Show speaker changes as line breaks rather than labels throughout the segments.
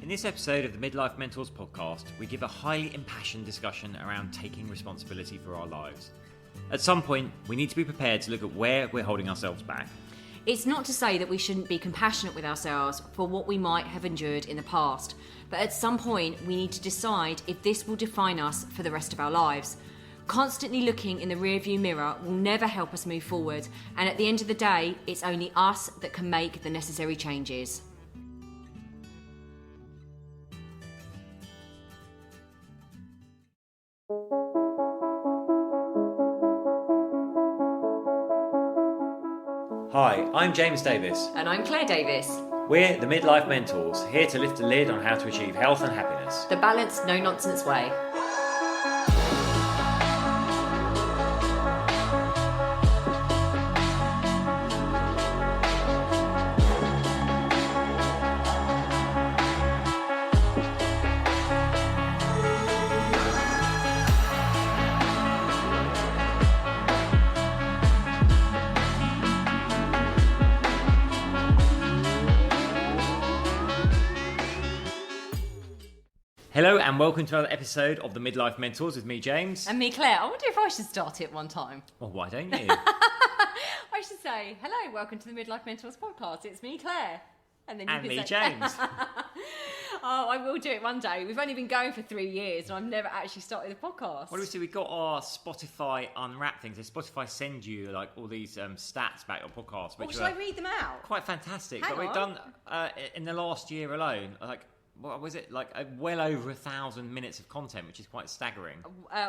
In this episode of the Midlife Mentors podcast, we give a highly impassioned discussion around taking responsibility for our lives. At some point, we need to be prepared to look at where we're holding ourselves back.
It's not to say that we shouldn't be compassionate with ourselves for what we might have endured in the past, but at some point we need to decide if this will define us for the rest of our lives. Constantly looking in the rearview mirror will never help us move forward, and at the end of the day, it's only us that can make the necessary changes.
Hi, I'm James Davis.
And I'm Claire Davis.
We're the Midlife Mentors, here to lift the lid on how to achieve health and happiness.
The balanced, no-nonsense way.
Hello and welcome to another episode of the Midlife Mentors with me, James.
And me, Claire. I wonder if I should start it one time.
Well, why don't you?
I should say, hello, welcome to the Midlife Mentors podcast. It's me, Claire. And then you
And
can
me,
say...
James.
Oh, I will do it one day. We've only been going for 3 years and I've never actually started a podcast.
What do we see? We've got our Spotify Unwrapped things. So Spotify send you like all these stats about your podcast, which
should I read them out?
quite fantastic.
Hang
But we've
on.
done, in the last year alone, like, what was it? Like well over 1,000 minutes of content, which is quite staggering.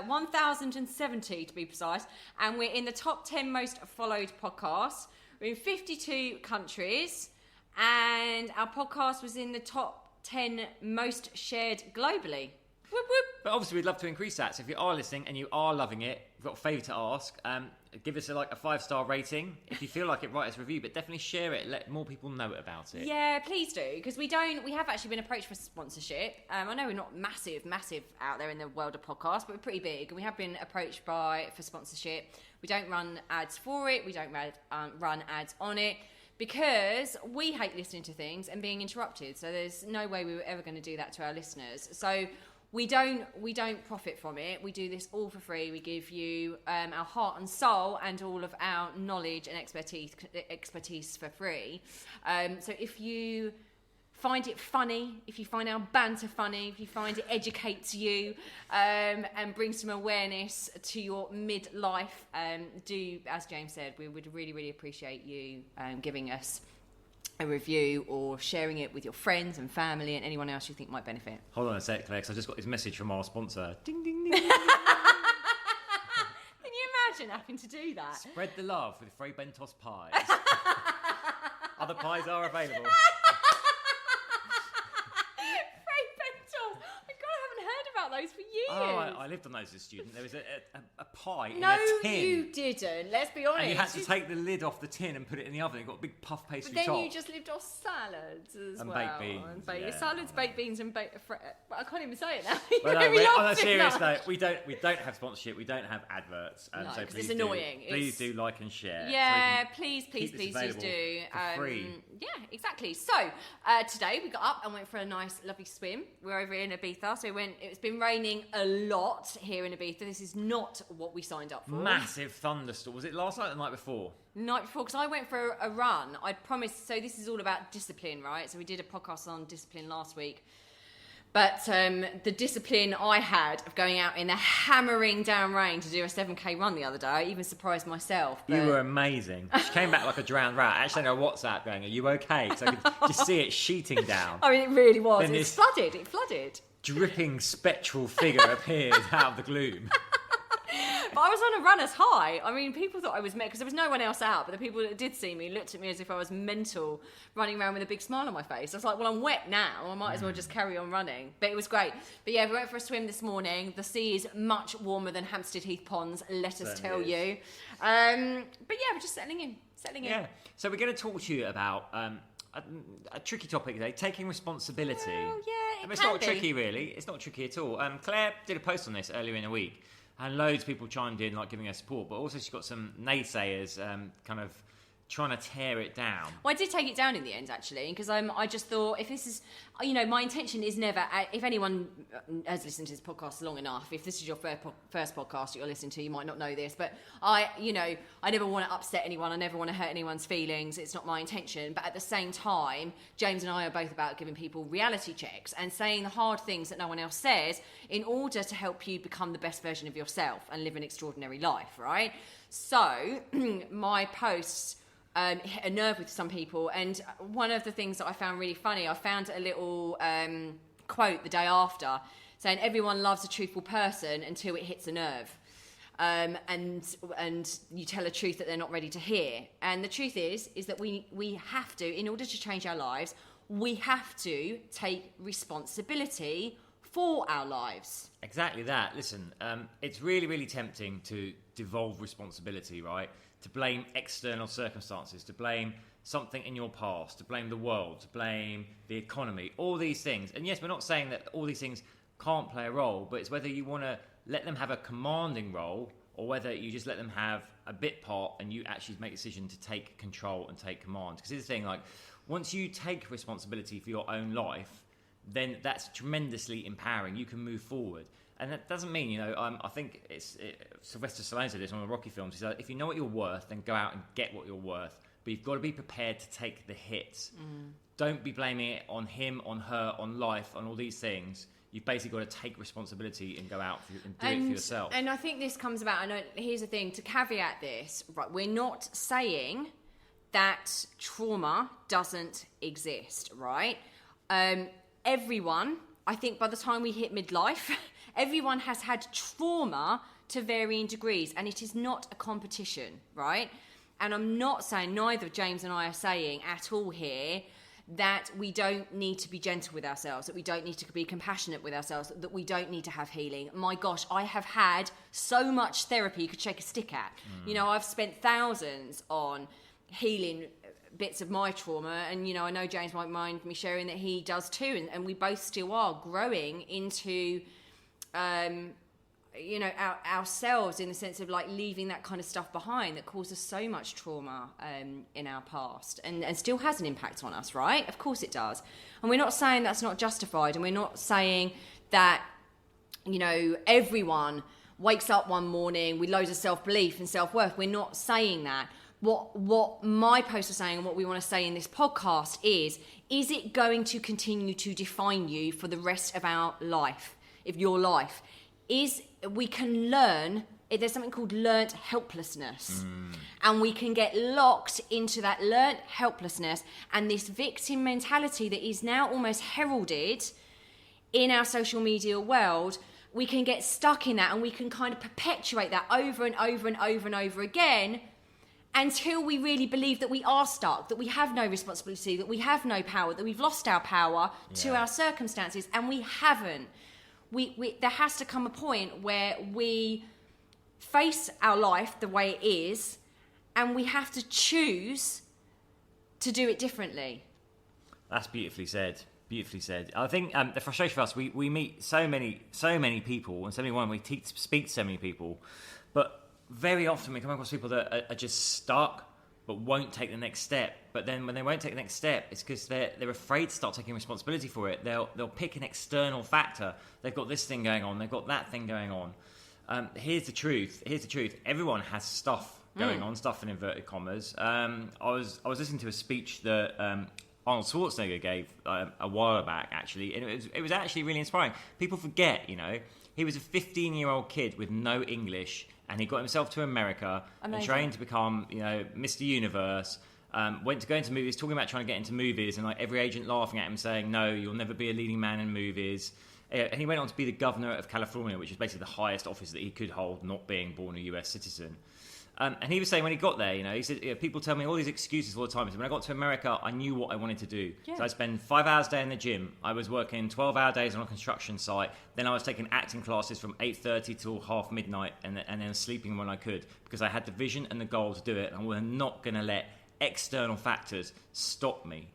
1,070 to be precise. And we're in the top 10 most followed podcasts. We're in 52 countries. And our podcast was in the top 10 most shared globally. Whoop, whoop.
But obviously, we'd love to increase that. So if you are listening and you are loving it, we've got a favour to ask. Give us a 5-star rating. If you feel like it, write us a review. But definitely share it. Let more people know about it.
Yeah, please do, because we have actually been approached for sponsorship. I know we're not massive out there in the world of podcasts, but we're pretty big, and we have been approached for sponsorship. We don't run ads for it. We don't run ads on it, because we hate listening to things and being interrupted. So there's no way we were ever going to do that to our listeners. So we don't profit from it. We do this all for free. We give you our heart and soul and all of our knowledge and expertise for free. So if you find it funny, if you find our banter funny, if you find it educates you and brings some awareness to your midlife, do, as James said, we would really, really appreciate you giving us a review or sharing it with your friends and family and anyone else you think might benefit.
Hold on a sec, Claire, because I just got this message from our sponsor. Ding, ding, ding, ding.
Can you imagine having to do that?
Spread the love with Frey Bentos pies. Other pies are available.
Those for years.
Oh, I lived on those as a student. There was a pie in
no,
a tin.
No, you didn't. Let's be honest.
And you had to take the lid off the tin and put it in the oven. It got a big puff pastry top.
But then you just lived off salads as
and
well.
Baked beans.
Yeah. Salads, baked beans, and I can't even say it now.
Well, no, on a serious note, we don't have sponsorship. We don't have adverts.
No,
so
it's annoying.
Please do like and share.
Yeah, so please do.
For free.
Yeah, exactly. So today we got up and went for a nice, lovely swim. We're over in Ibiza, so it's been raining a lot here in Ibiza. This is not what we signed up for.
Massive thunderstorm. Was it last night or the night before?
Night before, because I went for a run. I'd promised, so this is all about discipline, right? So we did a podcast on discipline last week. But the discipline I had of going out in the hammering down rain to do a 7k run the other day, I even surprised myself.
You were amazing. She came back like a drowned rat. I actually had a WhatsApp going, are you okay? So I could just see it sheeting down.
I mean, it really was.
Then
It flooded.
Dripping spectral figure appeared out of the gloom.
But I was on a runner's high. I mean, people thought I was because there was no one else out, but the people that did see me looked at me as if I was mental, running around with a big smile on my face. I was like, well, I'm wet now. I might as well just carry on running. But it was great. But yeah, we went for a swim this morning. The sea is much warmer than Hampstead Heath Ponds, let us tell you. But yeah, we're just settling in.
Yeah. So we're going to talk to you about a tricky topic today, taking responsibility.
Well, yeah,
it's not tricky, really. It's not tricky at all. Claire did a post on this earlier in the week, and loads of people chimed in, like giving her support, but also she's got some naysayers kind of trying to tear it down.
Well, I did take it down in the end, actually, because I just thought, if this is, my intention is never, if anyone has listened to this podcast long enough, if this is your first podcast that you're listening to, you might not know this, but I never want to upset anyone, I never want to hurt anyone's feelings, it's not my intention, but at the same time, James and I are both about giving people reality checks and saying the hard things that no one else says in order to help you become the best version of yourself and live an extraordinary life, right? So, my posts hit a nerve with some people, and one of the things that I found really funny, I found a little quote the day after saying everyone loves a truthful person until it hits a nerve, and you tell a truth that they're not ready to hear. And the truth is that we have to, in order to change our lives, we have to take responsibility for our lives.
Exactly that. Listen, it's really, really tempting to devolve responsibility, right? To blame external circumstances, to blame something in your past, to blame the world, to blame the economy, all these things. And yes, we're not saying that all these things can't play a role, but it's whether you want to let them have a commanding role or whether you just let them have a bit part and you actually make a decision to take control and take command. Because here's the thing, like, once you take responsibility for your own life, then that's tremendously empowering. You can move forward. And that doesn't mean, I think Sylvester Stallone said this on the Rocky films. He said, if you know what you're worth, then go out and get what you're worth. But you've got to be prepared to take the hits. Don't be blaming it on him, on her, on life, on all these things. You've basically got to take responsibility and go out and do it for yourself. And
I think this comes about, here's the thing, to caveat this, right, we're not saying that trauma doesn't exist, right? Everyone, I think by the time we hit midlife, everyone has had trauma to varying degrees, and it is not a competition, right? And I'm not saying, neither James and I are saying at all here, that we don't need to be gentle with ourselves, that we don't need to be compassionate with ourselves, that we don't need to have healing. My gosh, I have had so much therapy you could shake a stick at. I've spent thousands on healing bits of my trauma, and I know James might mind me sharing that he does too, and we both still are growing into ourselves, in the sense of like leaving that kind of stuff behind that caused us so much trauma in our past, and still has an impact on us, right? Of course it does. And we're not saying that's not justified, and we're not saying that everyone wakes up one morning with loads of self-belief and self-worth. We're not saying that. What my post is saying, and what we want to say in this podcast is it going to continue to define you for the rest of our life, of your life? We can learn, there's something called learnt helplessness, and we can get locked into that learnt helplessness and this victim mentality that is now almost heralded in our social media world. We can get stuck in that, and we can kind of perpetuate that over and over and over and over again, until we really believe that we are stuck, that we have no responsibility, that we have no power, that we've lost our power to our circumstances, and we haven't. There has to come a point where we face our life the way it is, and we have to choose to do it differently.
That's beautifully said. Beautifully said. I think the frustration for us, we meet so many people, and we speak to so many people, but very often we come across people that are just stuck but won't take the next step. But then when they won't take the next step, it's because they're afraid to start taking responsibility for it. They'll pick an external factor. They've got this thing going on. They've got that thing going on. Here's the truth. Everyone has stuff going on, stuff in inverted commas. I was listening to a speech that Arnold Schwarzenegger gave a while back, actually, and it was actually really inspiring. People forget, he was a 15-year-old kid with no English, and he got himself to America and trained to become, Mr. Universe. Went to go into movies, talking about trying to get into movies, and like every agent laughing at him, saying, "No, you'll never be a leading man in movies." And he went on to be the governor of California, which is basically the highest office that he could hold, not being born a US citizen. And he was saying when he got there, he said, people tell me all these excuses all the time. He said, when I got to America, I knew what I wanted to do. Yeah. So I spent 5 hours a day in the gym. I was working 12-hour days on a construction site. Then I was taking acting classes from 8:30 till half midnight, and then sleeping when I could, because I had the vision and the goal to do it. And we're not going to let external factors stop me.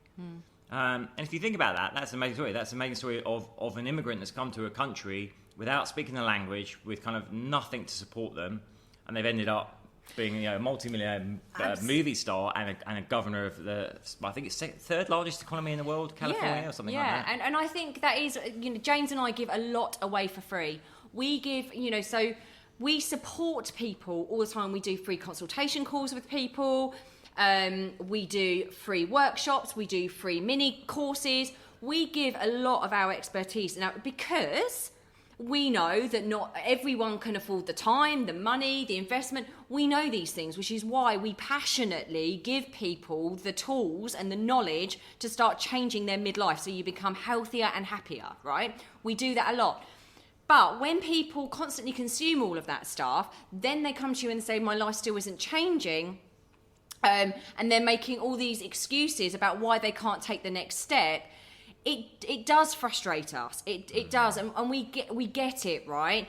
And if you think about that, that's an amazing story. That's an amazing story of an immigrant that's come to a country without speaking the language, with kind of nothing to support them, and they've ended up being a multi-millionaire movie star and a governor of I think it's third largest economy in the world, California or something like that.
Yeah, and I think that is, James and I give a lot away for free. We give, so we support people all the time. We do free consultation calls with people. We do free workshops. We do free mini courses. We give a lot of our expertise now because we know that not everyone can afford the time, the money, the investment. We know these things, which is why we passionately give people the tools and the knowledge to start changing their midlife so you become healthier and happier, right? We do that a lot. But when people constantly consume all of that stuff, then they come to you and say, my life still isn't changing. And they're making all these excuses about why they can't take the next step. It does frustrate us. It does, and we get it, right?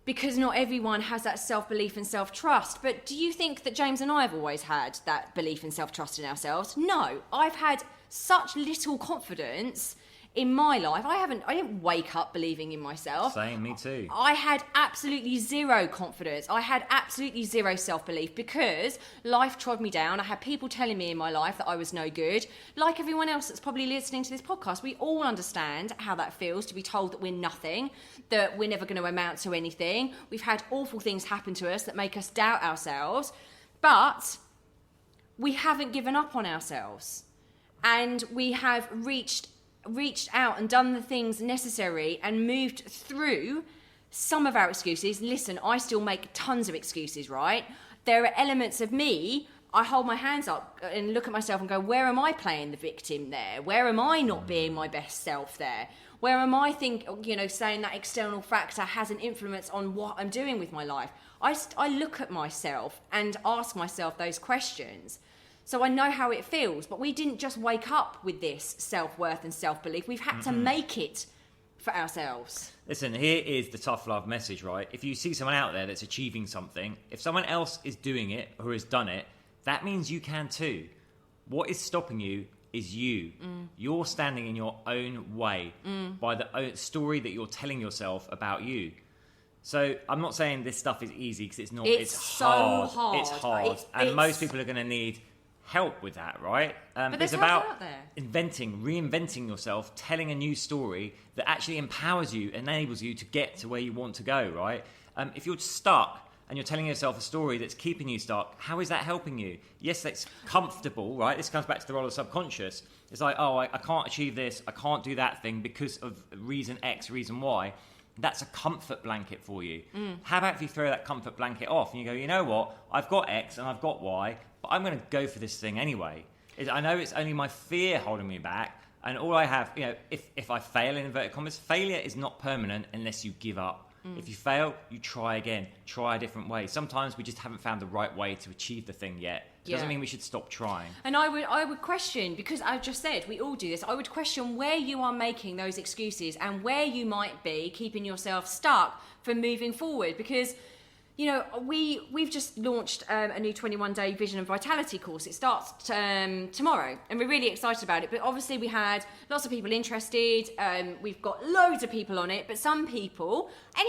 Because not everyone has that self-belief and self-trust. But do you think that James and I have always had that belief and self-trust in ourselves? No, I've had such little confidence in my life. I didn't wake up believing in myself.
Same, me too.
I had absolutely zero confidence. I had absolutely zero self-belief because life trod me down. I had people telling me in my life that I was no good. Like everyone else that's probably listening to this podcast, we all understand how that feels to be told that we're nothing, that we're never going to amount to anything. We've had awful things happen to us that make us doubt ourselves, but we haven't given up on ourselves. And we have reached out and done the things necessary and moved through some of our excuses. Listen, I still make tons of excuses, right? There are elements of me, I hold my hands up and look at myself and go, where am I playing the victim there? Where am I not being my best self there? Where am I saying that external factor has an influence on what I'm doing with my life? I look at myself and ask myself those questions. So I know how it feels, but we didn't just wake up with this self-worth and self-belief. We've had to make it for ourselves.
Listen, here is the tough love message, right? If you see someone out there that's achieving something, if someone else is doing it or has done it, that means you can too. What is stopping you is you. You're standing in your own way by the story that you're telling yourself about you. So I'm not saying this stuff is easy because it's not. It's hard.
So hard.
It's hard. And most people are going to need help with that, right?
But
it's
help
about
out there.
reinventing yourself, telling a new story that actually empowers you, enables you to get to where you want to go, right? If you're stuck and you're telling yourself a story that's keeping you stuck, how is that helping you? Yes, that's comfortable, right? This comes back to the role of subconscious. It's like, I can't achieve this, I can't do that thing because of reason X, reason Y. That's a comfort blanket for you. How about if you throw that comfort blanket off and you go, you know what? I've got X and I've got Y, but I'm going to go for this thing anyway. I know it's only my fear holding me back, and all I have, if I fail in inverted commas, failure is not permanent unless you give up. If you fail, you try again, try a different way. Sometimes we just haven't found the right way to achieve the thing yet. It doesn't mean we should stop trying.
And I would question, because I just said we all do this, I would question where you are making those excuses and where you might be keeping yourself stuck from moving forward. Because we've just launched a new 21-day vision and vitality course. It starts tomorrow, and we're really excited about it. But obviously, we had lots of people interested. We've got loads of people on it, but some people, and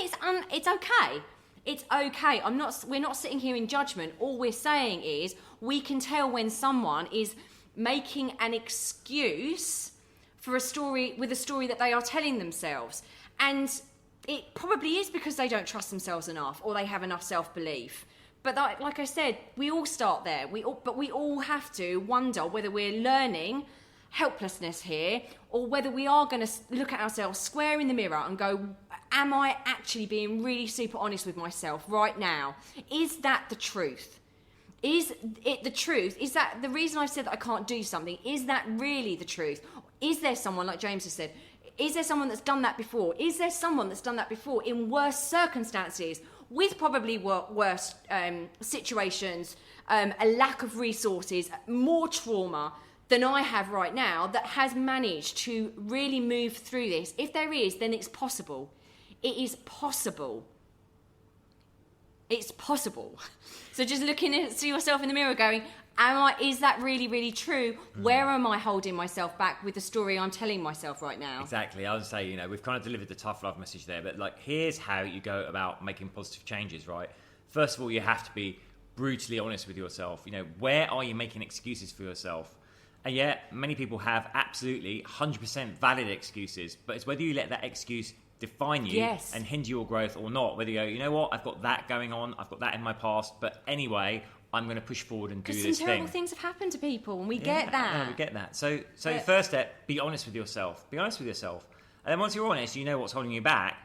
it's okay. It's okay. We're not sitting here in judgment. All we're saying is we can tell when someone is making an excuse for a story that they are telling themselves, and it probably is because they don't trust themselves enough or they have enough self-belief. But like I said, we all start there. We all have to wonder whether we're learning helplessness here or whether we are going to look at ourselves square in the mirror and go, am I actually being really super honest with myself right now? Is that the truth? Is it the truth? Is that the reason I've said that I can't do something? Is that really the truth? Is there someone, like James has said, is there someone that's done that before? Is there someone that's done that before in worse circumstances, with probably worse situations, a lack of resources, more trauma than I have right now, that has managed to really move through this? If there is, then it's possible. It is possible. It's possible. So just looking at yourself in the mirror going, is that really, really true? Where am I holding myself back with the story I'm telling myself right now?
Exactly. I would say, we've kind of delivered the tough love message there, but here's how you go about making positive changes, right? First of all, you have to be brutally honest with yourself. Where are you making excuses for yourself? And yet, many people have absolutely 100% valid excuses, but it's whether you let that excuse define you and hinder your growth or not. Whether you go, you know what, I've got that going on, I've got that in my past, but anyway, I'm going to push forward and do this thing.
Because some terrible things have happened to people, and we get that.
Yeah, we get that. So the first step, be honest with yourself. Be honest with yourself. And then once you're honest, you know what's holding you back.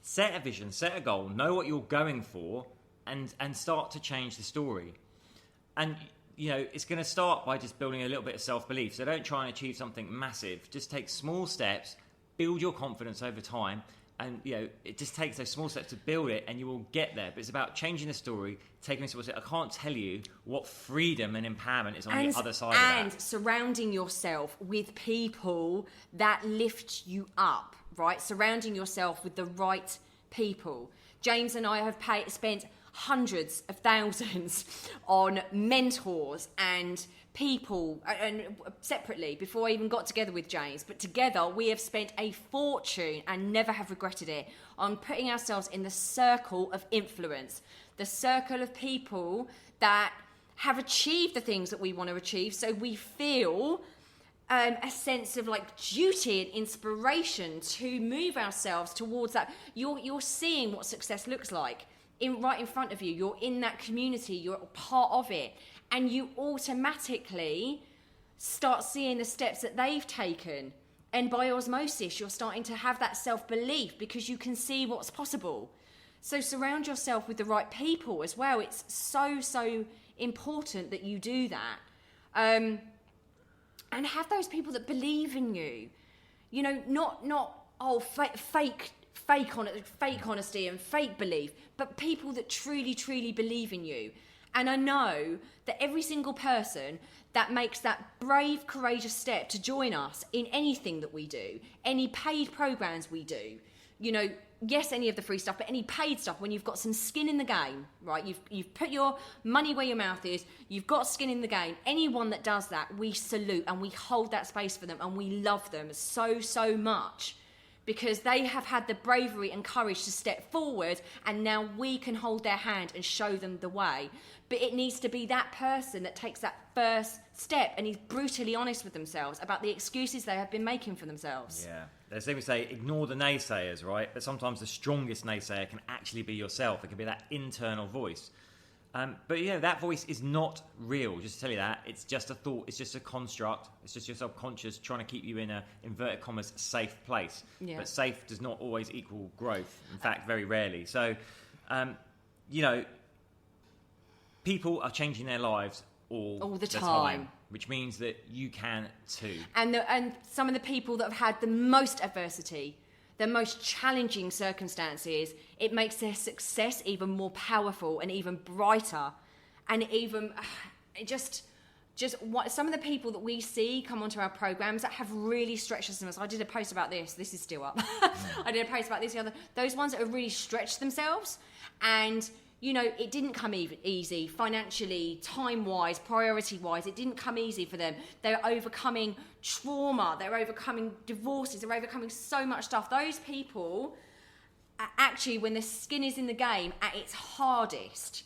Set a vision, set a goal, know what you're going for, and start to change the story. And it's going to start by just building a little bit of self-belief. So don't try and achieve something massive. Just take small steps, build your confidence over time. And, it just takes those small steps to build it, and you will get there. But it's about changing the story, taking it to I can't tell you what freedom and empowerment is on the other side of that.
And surrounding yourself with people that lift you up, right? Surrounding yourself with the right people. James and I have spent hundreds of thousands on mentors and people, and separately before I even got together with James, but together we have spent a fortune and never have regretted it on putting ourselves in the circle of influence, the circle of people that have achieved the things that we want to achieve, so we feel a sense of duty and inspiration to move ourselves towards that. You're seeing what success looks like right in front of you. You're in that community, you're part of it, and you automatically start seeing the steps that they've taken, and by osmosis you're starting to have that self-belief because you can see what's possible. So surround yourself with the right people as well. It's so important that you do that, and have those people that believe in you, not fake honesty and fake belief, but people that truly believe in you. And I know that every single person that makes that brave, courageous step to join us in anything that we do, any paid programs we do, yes, any of the free stuff, but any paid stuff, when you've got some skin in the game, right? You've put your money where your mouth is, you've got skin in the game. Anyone that does that, we salute and we hold that space for them, and we love them so much, because they have had the bravery and courage to step forward, and now we can hold their hand and show them the way. But it needs to be that person that takes that first step and is brutally honest with themselves about the excuses they have been making for themselves.
Yeah. There's things we say, ignore the naysayers, right? But sometimes the strongest naysayer can actually be yourself. It can be that internal voice. But that voice is not real. Just to tell you that, it's just a thought. It's just a construct. It's just your subconscious trying to keep you in a, inverted commas, safe place. Yeah. But safe does not always equal growth. In fact, very rarely. So, people are changing their lives all the time, which means that you can too.
And some of the people that have had the most adversity, the most challenging circumstances, it makes their success even more powerful and even brighter, and even just what some of the people that we see come onto our programs that have really stretched themselves. I did a post about this. This is still up. I did a post about this the other. Those ones that have really stretched themselves, and it didn't come easy financially, time-wise, priority-wise. It didn't come easy for them. They're overcoming trauma. They're overcoming divorces. They're overcoming so much stuff. Those people, actually, when the skin is in the game at its hardest,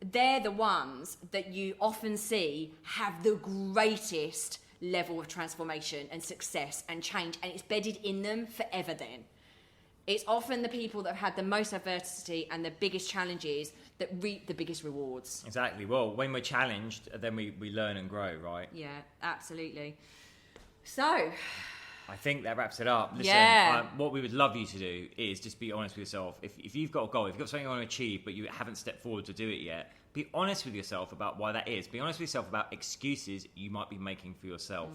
they're the ones that you often see have the greatest level of transformation and success and change, and it's bedded in them forever then. It's often the people that have had the most adversity and the biggest challenges that reap the biggest rewards.
Exactly. Well, when we're challenged, then we learn and grow, right?
Yeah, absolutely. So,
I think that wraps it up. Listen, what we would love you to do is just be honest with yourself. If you've got a goal, if you've got something you want to achieve, but you haven't stepped forward to do it yet, be honest with yourself about why that is. Be honest with yourself about excuses you might be making for yourself.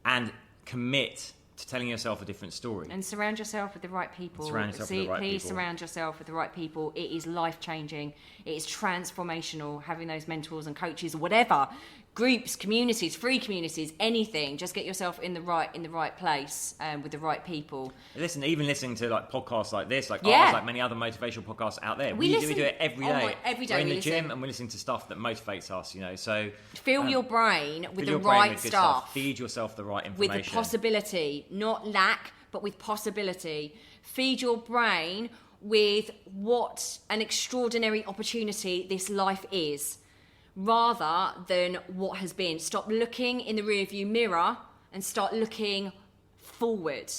And commit to telling yourself a different story.
And surround yourself with the right people. Please surround yourself with the right people. It is life-changing. It is transformational, having those mentors and coaches, whatever. Groups, communities, free communities, anything. Just get yourself in the right place with the right people.
Listen, even listening to podcats like this, ours, like many other motivational podcasts out there. We do it every day.
Every day
we're in the gym and we're listening to stuff that motivates us. So
fill your brain with the right stuff.
Feed yourself the right information
with the possibility, not lack, but with possibility. Feed your brain with what an extraordinary opportunity this life is. rather than what has been. Stop looking in the rearview mirror and start looking forward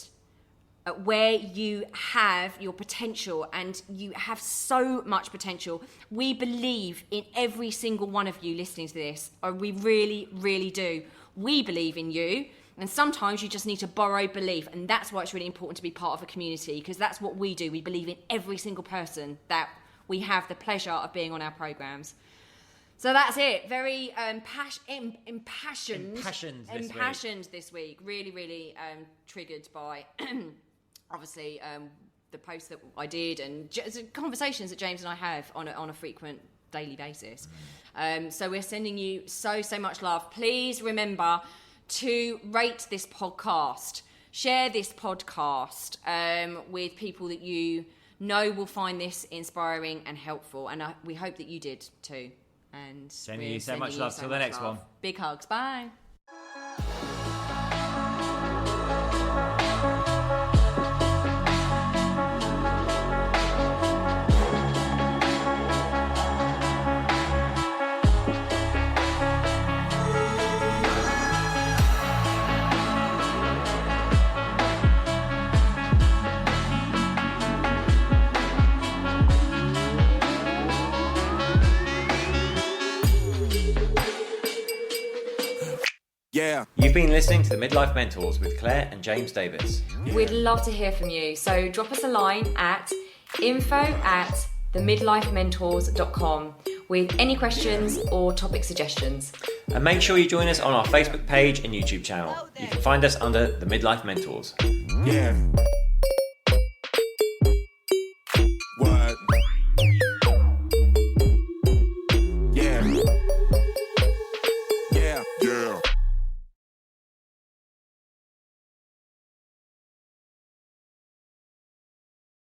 at where you have your potential, and you have so much potential. We believe in every single one of you listening to this. We really, really do. We believe in you, and sometimes you just need to borrow belief, and that's why it's really important to be part of a community, because that's what we do. We believe in every single person that we have the pleasure of being on our programs. So that's it. Very impassioned this week. Really, really triggered by obviously the posts that I did and conversations that James and I have on a frequent daily basis. So we're sending you so much love. Please remember to rate this podcast, share this podcast with people that you know will find this inspiring and helpful, and we hope that you did too. And
sending you so much love. Till the next one.
Big hugs. Bye.
Yeah.
You've been listening to the Midlife Mentors with Claire and James Davis.
We'd love to hear from you. So drop us a line at info@themidlifementors.com with any questions or topic suggestions.
And make sure you join us on our Facebook page and YouTube channel. You can find us under the Midlife Mentors.
Yeah.